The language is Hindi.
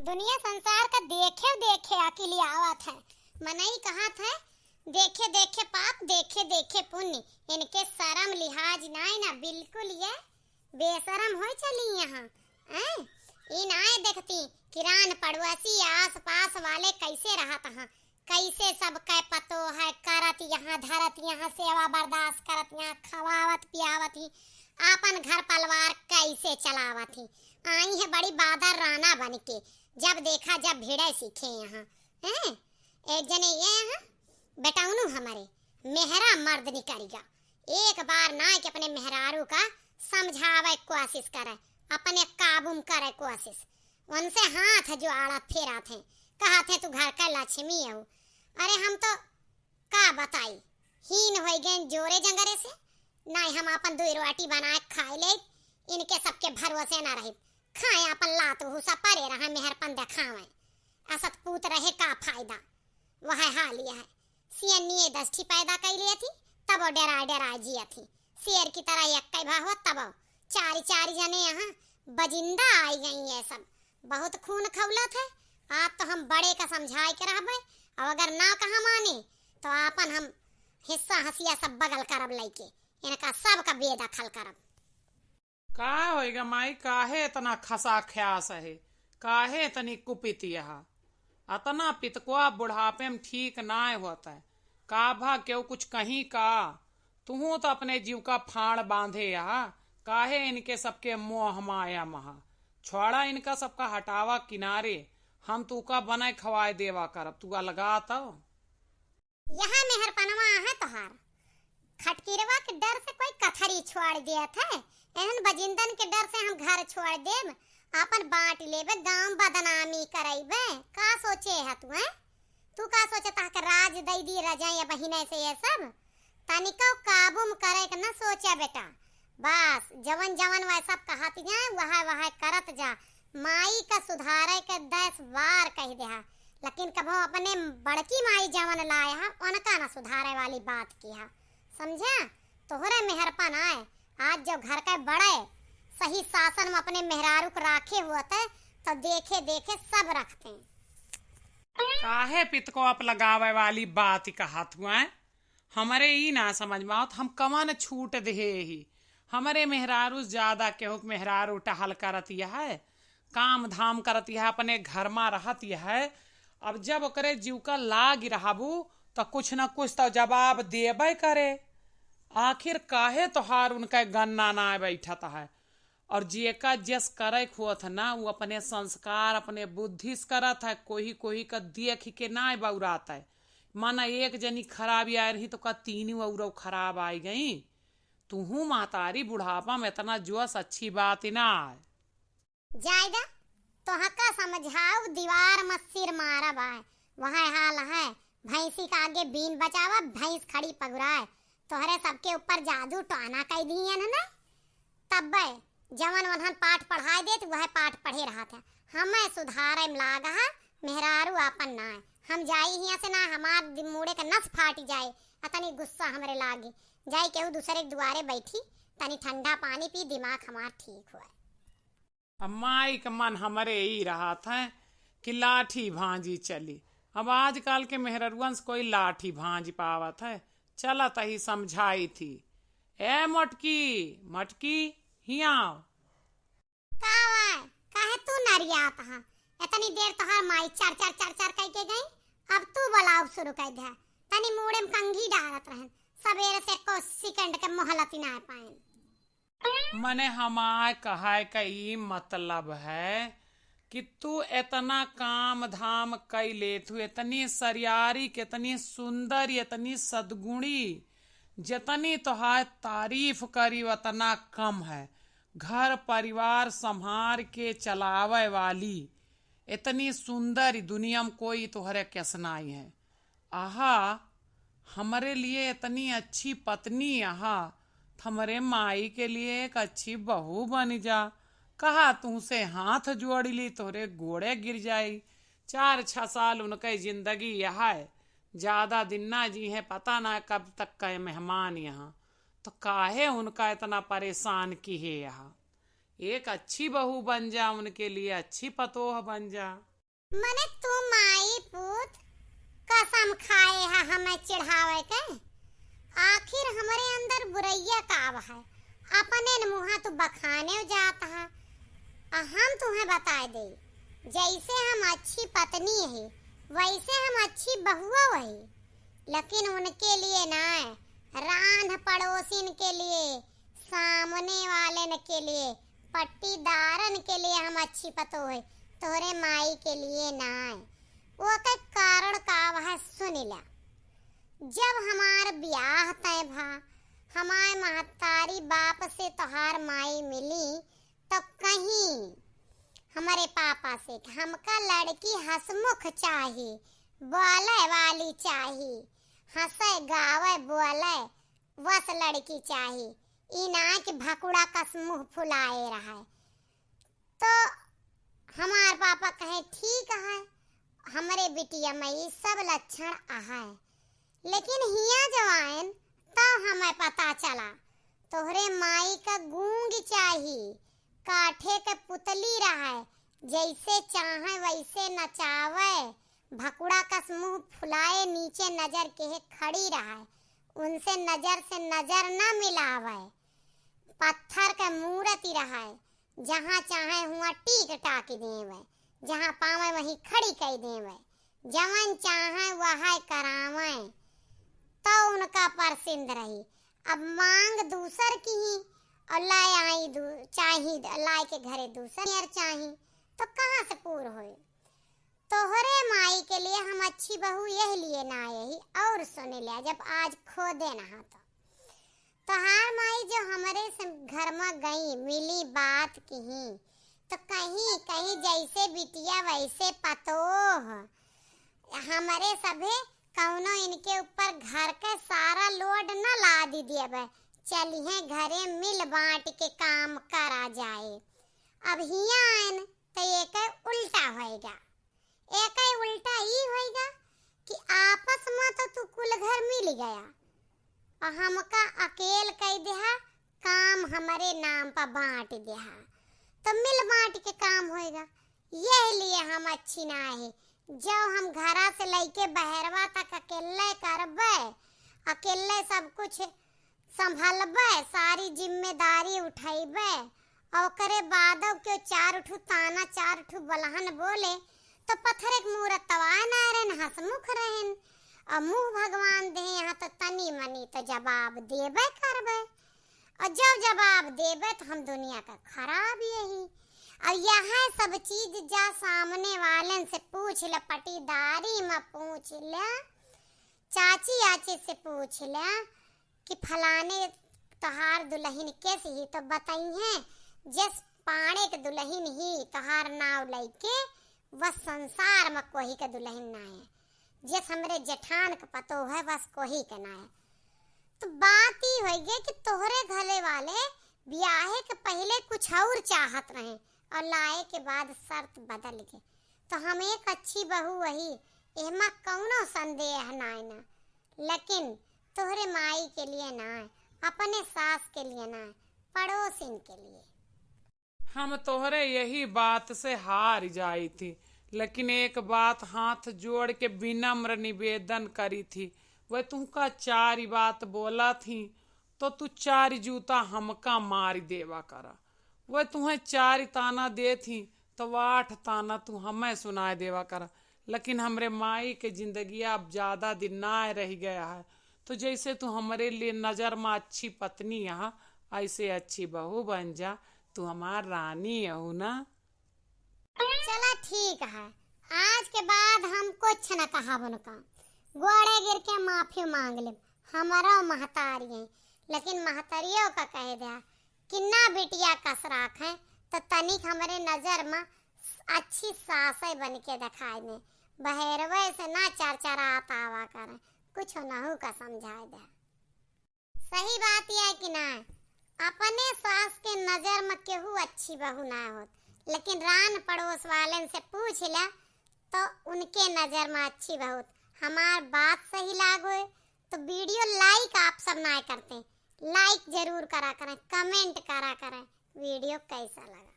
दुनिया संसार का देखे देखे अकेली आवत है। मनई कहा था, देखे देखे पाप देखे देखे पुण्य। इनके शर्म लिहाज नाई ना, बिल्कुल ये बेशरम हो चली यहाँ। इन आए देखती किरान पड़ोसी आस पास वाले कैसे रहत हैं, कैसे सबके पतो है करत यहाँ धरत यहाँ सेवा बर्दाश्त करत यहाँ खवावत पियावत ही आपन घर परिवार कैसे चलावत ही। आई है बड़ी बादर राना बन के, जब देखा जब भिड़े सीखे यहाँ। एक जने ये यहाँ बेटाउनु हमारे मेहरा मर्द निकलेगा, एक बार ना कि अपने मेहरारू का समझावे कोशिश करे, अपने काबू करे कोशिश। उनसे हाथ जो आड़ा फेरा थे, कहा थे तू घर का लक्ष्मी हो। अरे हम तो का बताई, हीन हो गए जोरे जंगरे से। नहीं हम अपन दो रोटी बनाए खाए ले, इनके सबके भरोसे ना रही। खाए अपन लात हुसा परे रहा मेहरपन दिखावे, असत पूत रहे का फायदा। वह हाल यह है, सियनिए दस्ती पैदा कर लिए थी, तब वो डरा डरा जिया थी। शेर की तरह एक कई भाव तब चारी चारी जने यहाँ बजिंदा आई गई। ये सब बहुत खून खौला थे। आप तो हम बड़े का समझाए के रहबे, और अगर ना कहा माने तो आपन हम हिस्सा हसिया सब बगल करब लइके, इनका सब का बेदखल करब। का होएगा माई, काहे इतना खसा ख्यास है, काहे इतनी कुपित यहाँ। अतना पितकुआ बुढ़ापे में ठीक ना होता है। का भा क्यों कुछ कहीं का, तू तो अपने जीव का फाड़ बांधे यहाँ। काहे इनके सबके मोह माया महा, छोड़ा इनका सबका हटावा किनारे। हम तू का बनाए खवाए देवा करब, तू लगा तो यहाँ मेहरपनवा है तोहार। खटकिरवा के डर से कोई कथरी छोड़ दिया था, एहन बजिंदन के डर से हम घर छोड़ देब, अपन बांट लेबे, गांव बदनामी कराइबे। का सोचे है तू? तू का सोचे ताके राज दई दी रजाई बहिने से ये सब तनिको काबू में करे के न सोचा बेटा। बस जवन जवन वह सब कहत जाए वह वह करत जा। माई का सुधारे के 10 बार कह दे, लेकिन कभो अपने बड़की माई जवन लाए है उनका न सुधारे वाली बात की है, समझा? तोहरे मेहरपन आए आज जो घर के बड़े सही शासन में अपने मेहरारू को राखे हुए थे, तो देखे देखे सब रखते हैं। काहे पित को आप लगावे वाली बात कहत हुआ। हमारे ही ना समझ में आओ, हम कमान छूट दे ही। हमारे मेहरारू ज्यादा केहू मेहरारू टहल करत है, काम धाम करत है, अपने घर में रहत है। अब जब ओकरे जीव का लाग रहबू तो कुछ न कुछ तो जवाब देबे करे। आखिर काहे तोहार उनका गन्ना ना बैठत है। और जेका जस करे खोत ना, वो अपने संस्कार अपने बुद्धि से करत है। कोई कोई का देख के ना बौरात है। माना एक जनी खराबी आ रही तो का तीन और खराब आई गई। तू महतारी बुढ़ापा में इतना जोश अच्छी बात ही ना है। जायदा तो हका समझाओ, दीवार में सिर मारा बाय। वह हाल है, भैंसी का आगे बीन बचावा, भैंस खड़ी पगुराए। तोहरे सबके ऊपर जादू टोना कह दिए ना, तब जवन वनहन पाठ पढ़ाए देत वह पाठ पढ़े रहा था। हमें सुधारे में लागा, मेहरारू आपन ना है। हम जाई हिया से ना, हमार मुड़े का नस फाट जाए, अतनी गुस्सा हमरे लागे। जाई केहू दूसरे के दुआरे बैठी, तनी ठंडा पानी पी, दिमाग हमार ठीक हुआ। माई का मन हमारे ही रहा था कि लाठी भांजी चली। अब आजकल के मेहररुअन से कोई लाठी भांज पावत है। चला तही समझाई थी, ए मटकी मटकी हिया काहे तू नरियात हा? इतनी देर तोहार माई चार चार चार चार कह के गई, अब तू बुलाव शुरू कर दे। तनी मुड़े में कंघी डालत रहन, सवेरे से को सेकंड के मोहलत ना पाए। मने हमार कहाय का ई मतलब है कि तू इतना काम धाम कई ले, तू इतनी सरियारी, कितनी सुंदर, इतनी सदगुणी, जितनी तोहार तारीफ करी उतना कम है। घर परिवार संभार के चलावे वाली इतनी सुंदर दुनिया में कोई तोहरे कैसनाई है। आहा, हमारे लिए इतनी अच्छी पत्नी, आहा हमारे माई के लिए एक अच्छी बहू बन जा। कहा तुमसे हाथ जोड़ ली, तोरे गोड़े गिर जाई। 4-6 साल उनके जिंदगी यह है, ज्यादा दिन ना जी है, पता ना कब तक का मेहमान यहाँ। तो काहे उनका इतना परेशान की है यहाँ। एक अच्छी बहू बन जा, उनके लिए अच्छी पतोह बन जा। मने तू माई पूत कसम खाए है हमें चिढ़ावे के। आखिर हमारे अंदर बुरैया काव है, अपने न मुहा तू बखाने जाता है। हम तुम्हें बता दे, जैसे हम अच्छी पत्नी है वैसे हम अच्छी बहुआ वही, लेकिन उनके लिए ना, रान पड़ोसिन के लिए, सामने वाले के लिए, पट्टीदारन के लिए हम अच्छी पतो है, तोरे माई के लिए ना। वो के कारण काव है सुन ला। जब हमार ब्याह तय भा, हमारे महतारी बाप से तोहार माई मिली तो कहीं हमारे पापा से हमका लड़की हंसमुख चाहिए, बोले वाली चाहिए, हंसे गावे बोले वस लड़की चाहिए, इना के भकुड़ा कस मुंह फुलाए रहा है। तो हमार पापा कहे ठीक है, हमारे बिटिया में ये सब लक्षण है। लेकिन हिया जवान तब हमें पता चला तोहरे माई का गूंग चाहिए, काठे के पुतली रहा, जैसे चाहे वैसे नचावे, भकुड़ा कस मुंह फुलाए नीचे नजर के खड़ी रहा, उनसे नजर से नजर न मिलावे, पत्थर के मूर्ति रहा, जहाँ चाहे हुआ टीक टाक देवे, जहाँ पावे वहीं खड़ी कर देवे, जवन चाहे वह करावे, तो उनका परसिंद रही। अब मांग दूसर की ही और लाए आई चाहिए, लाए के घरे दूसर यार चाहिए, तो कहाँ से पूर होए। तोहरे माई के लिए हम अच्छी बहू यही लिए ना यही और सुन लिया। जब आज खो देना तो हार माई जो हमारे से घर में गई मिली बात की, तो कहीं कहीं जैसे बिटिया वैसे पतोह, हमारे सभे कौनो इनके ऊपर घर का सारा लोड न ला दिए, चलिए घरे मिल बांट के काम करा जाए। अब हिया आन तो एक उल्टा होएगा, एक उल्टा ही होएगा कि आपस में तो तू कुल घर मिल गया और हमका अकेल कह दिया, काम हमारे नाम पर बांट दिया, तो मिल बांट के काम होएगा। यही लिए हम अच्छी ना है, जब हम घरा से लेके बहरवा तक अकेले करबे, अकेले सब कुछ संभलबे, सारी जिम्मेदारी उठाइबे, और करे बाद क्यों चार उठू ताना चार उठू बलहन बोले तो पत्थर एक मूरत तवा ना रहन, हंसमुख रहन, और मुंह भगवान दे यहाँ तो तनी मनी तो जवाब देबे करबे, और जब जवाब देबे तो हम दुनिया का खराब यही। और यह सब चीज जा सामने वाले से पूछ ले, पटीदारी में पूछ ले, चाची आची से पूछ ले कि फलाने तोहार दुल्हन कैसी ही, तो बताइए जिस पाने के दुल्हन ही तोहार नाव लेके वह संसार में कोई के दुल्हन ना है, जिस हमरे जेठान का पतो है बस कोई के ना है। तो बात ही हो गई कि तोहरे घरे वाले ब्याहे के पहले कुछ और चाहत रहे और लाए के बाद शर्त बदल गई। तो हम एक अच्छी बहू वही, एमा कौनो संदेह ना, लेकिन तोहरे माई के लिए ना, अपने सास के लिए ना, पड़ोसिन के लिए। हम तोहरे यही बात से हार जाई थी, लेकिन एक बात हाथ जोड़ के विनम्र निवेदन करी थी, वह तुमका चार बात बोला थी तो तू चार जूता हमका मार देवा करा, वह तुम्हें चार ताना दे थी तो 8 ताना तू हमें सुनाए देवा करा। लेकिन हमरे माई के जिंदगी अब ज्यादा दिन ना रह गया है, तो जैसे तू हमारे लिए नजर में अच्छी पत्नी यहाँ, ऐसे अच्छी बहू बन जा, तू हमार रानी हो ना। चला ठीक है, आज के बाद हम कुछ न कहा, उनका गोड़े गिर के माफी मांग ले, हमारा महतारी है, लेकिन महतारियों का कह दिया कि ना बिटिया कसराख है, तो तनिक हमारे नजर में अच्छी सासे बन के दिखाई दे, बहरवे से ना चार चार आवा करे, कुछ नहु का समझाए दे। सही बात यह है कि ना, अपने सास के नजर में केहू अच्छी बहू ना हो, लेकिन रान पड़ोस वाले से पूछ ले तो उनके नजर में अच्छी बहू। हमार बात सही लागो तो वीडियो लाइक आप सब ना करते, लाइक जरूर करा करें, कमेंट करा करें वीडियो कैसा लगा।